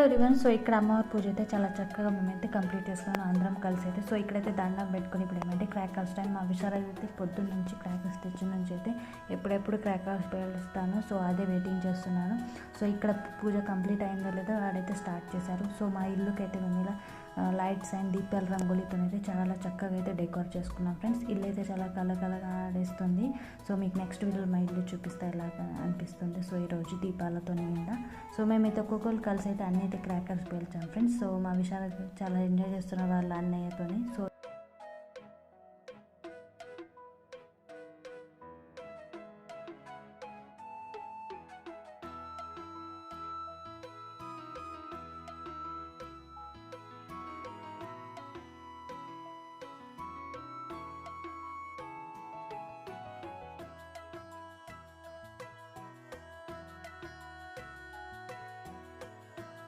Everyone. So ఇక్కడ అమ్మవారి పూజ అయితే చాలా చక్కగా మేమైతే కంప్లీట్ చేసుకున్నాం అందరం కలిసి అయితే. సో ఇక్కడైతే దండం పెట్టుకుని ఇప్పుడు ఏమంటే క్రాకర్స్ టైం. మా విషయాలు అయితే పొద్దున్న నుంచి క్రాకర్స్ తెచ్చిన నుంచి అయితే ఎప్పుడెప్పుడు క్రాకర్స్ పేలుస్తాను. సో అదే వెయిటింగ్ చేస్తున్నాను. సో ఇక్కడ పూజ కంప్లీట్ అయిందో లేదో వాడైతే స్టార్ట్ చేశారు. సో మా ఇల్లుకి అయితే మేము ఇలా లైట్స్ అండ్ దీపాల రంగులతో అయితే చాలా చక్కగా అయితే డెకోర్ చేసుకున్నాం ఫ్రెండ్స్. ఇల్లు అయితే చాలా కలకలగా ఆడేస్తుంది. సో మీకు నెక్స్ట్ వీడియోలో మా ఇల్లు చూపిస్తే ఎలాగా అనిపిస్తుంది. సో ఈరోజు దీపాలతో నిండా. సో మేమైతే ఒక్కొక్కరు కలిసి అయితే అన్నీ అయితే క్రాకర్స్ పేల్చాం ఫ్రెండ్స్. సో మా విషయాలు చాలా ఎంజాయ్ చేస్తున్న వాళ్ళ అన్నయ్యతోని. సో